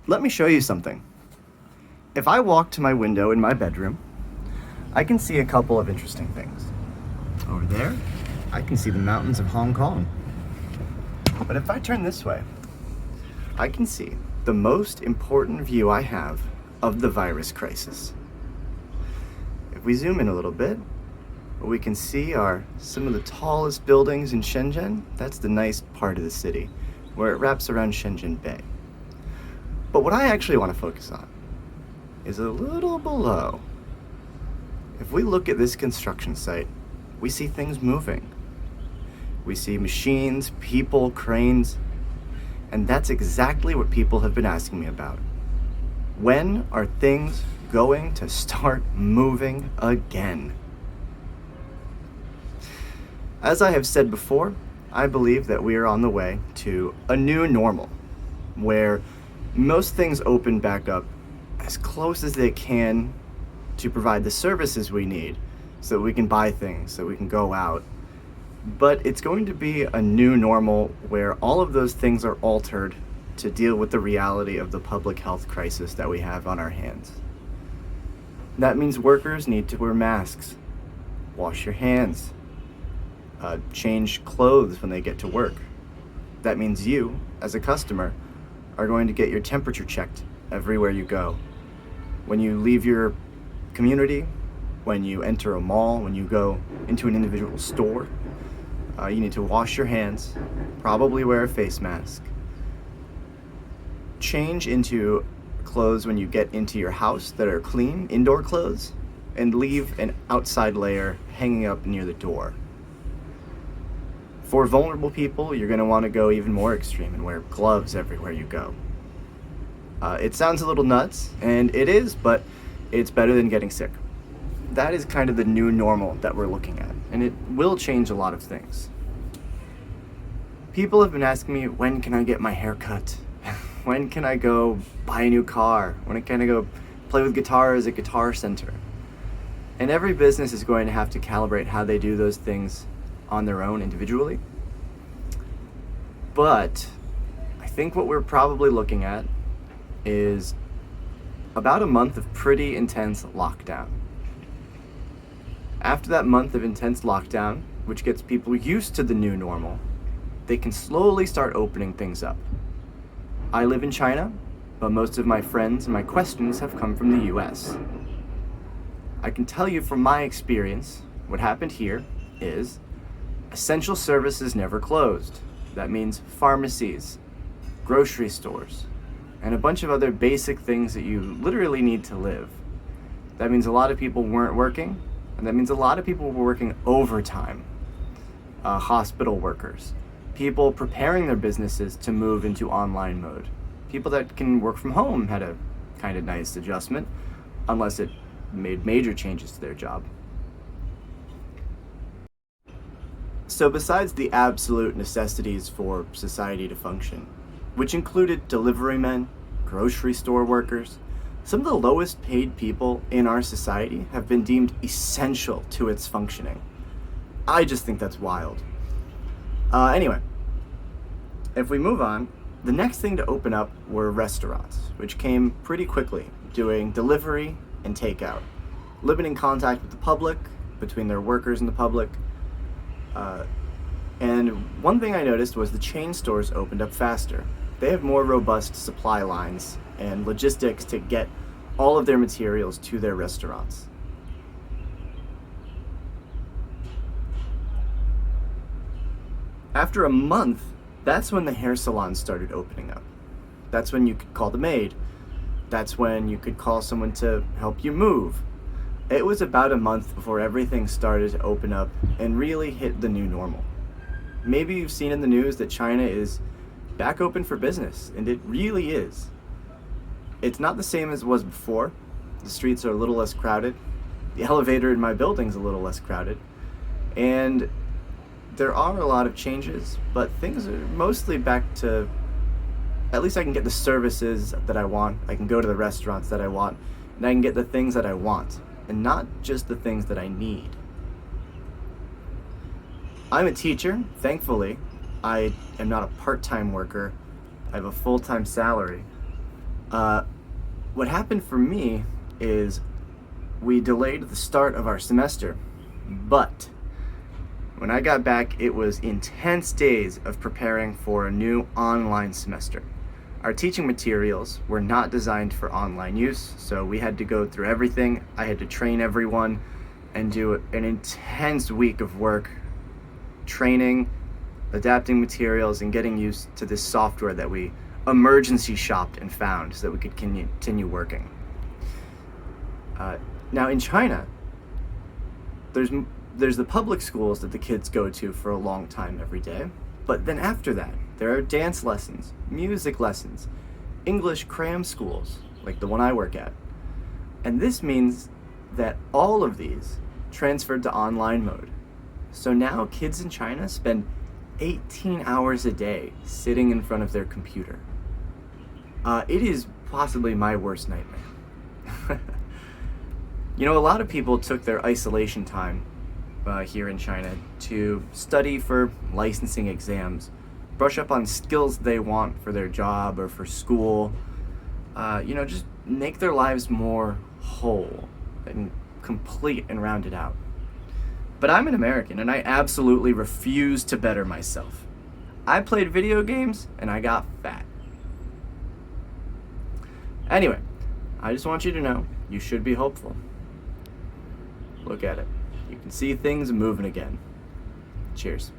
Let me show you something. If I walk to my window in my bedroom, I can see a couple of interesting things. Over there, I can see the mountains of Hong Kong. But if I turn this way, I can see the most important view I have of the virus crisis. If we zoom in a little bit, what we can see are some of the tallest buildings in Shenzhen. That's the nice part of the city, where it wraps around Shenzhen Bay. But what I actually want to focus on is a little below. If we look at this construction site, we see things moving. We see machines, people, cranes, and that's exactly what people have been asking me about. When are things going to start moving again? As I have said before, I believe that we are on the way to a new normal, where most things open back up as close as they can to provide the services we need so that we can buy things, so we can go out. But it's going to be a new normal where all of those things are altered to deal with the reality of the public health crisis that we have on our hands. That means workers need to wear masks, wash your hands, change clothes when they get to work. That means you, as a customer, are going to get your temperature checked everywhere you go. When you leave your community, when you enter a mall, when you go into an individual store, you need to wash your hands, probably wear a face mask, change into clothes when you get into your house that are clean, indoor clothes, and leave an outside layer hanging up near the door. For vulnerable people, you're going to want to go even more extreme and wear gloves everywhere you go. It sounds a little nuts, and it is, but it's better than getting sick. That is kind of the new normal that we're looking at, and it will change a lot of things. People have been asking me, when can I get my hair cut? When can I go buy a new car? When can I go play with guitars at Guitar Center? And every business is going to have to calibrate how they do those things on their own individually. But I think what we're probably looking at is about a month of pretty intense lockdown. After that month of intense lockdown, which gets people used to the new normal, they can slowly start opening things up. I live in China, but most of my friends and my questions have come from the US. I can tell you from my experience, what happened here is essential services never closed. That means pharmacies, grocery stores, and a bunch of other basic things that you literally need to live. That means a lot of people weren't working, and that means a lot of people were working overtime. Hospital workers, people preparing their businesses to move into online mode. People that can work from home had a kind of nice adjustment, unless it made major changes to their job. So besides the absolute necessities for society to function, which included delivery men, grocery store workers, some of the lowest paid people in our society have been deemed essential to its functioning. I just think that's wild. Anyway, if we move on, the next thing to open up were restaurants, which came pretty quickly, doing delivery and takeout, limiting contact with the public, between their workers and the public. And one thing I noticed was the chain stores opened up faster. They have more robust supply lines and logistics to get all of their materials to their restaurants. After a month, that's when the hair salons started opening up. That's when you could call the maid. That's when you could call someone to help you move. It was about a month before everything started to open up and really hit the new normal. Maybe you've seen in the news that China is back open for business, and it really is. It's not the same as it was before. The streets are a little less crowded. The elevator in my building's a little less crowded. And there are a lot of changes, but things are mostly back to, at least I can get the services that I want. I can go to the restaurants that I want, and I can get the things that I want, and not just the things that I need. I'm a teacher, thankfully. I am not a part-time worker. I have a full-time salary. Uh, what happened for me is we delayed the start of our semester, but when I got back, it was intense days of preparing for a new online semester. Our teaching materials were not designed for online use, so we had to go through everything. I had to train everyone and do an intense week of work, training, adapting materials, and getting used to this software that we emergency shopped and found so that we could continue working. Now in China, there's the public schools that the kids go to for a long time every day, but then after that, there are dance lessons, music lessons, English cram schools, like the one I work at. And this means that all of these transferred to online mode. So now kids in China spend 18 hours a day sitting in front of their computer. It is possibly my worst nightmare. You know, a lot of people took their isolation time here in China to study for licensing exams, brush up on skills they want for their job or for school, just make their lives more whole and complete and rounded out. But I'm an American and I absolutely refuse to better myself. I played video games and I got fat. Anyway, I just want you to know you should be hopeful. Look at it. You can see things moving again. Cheers.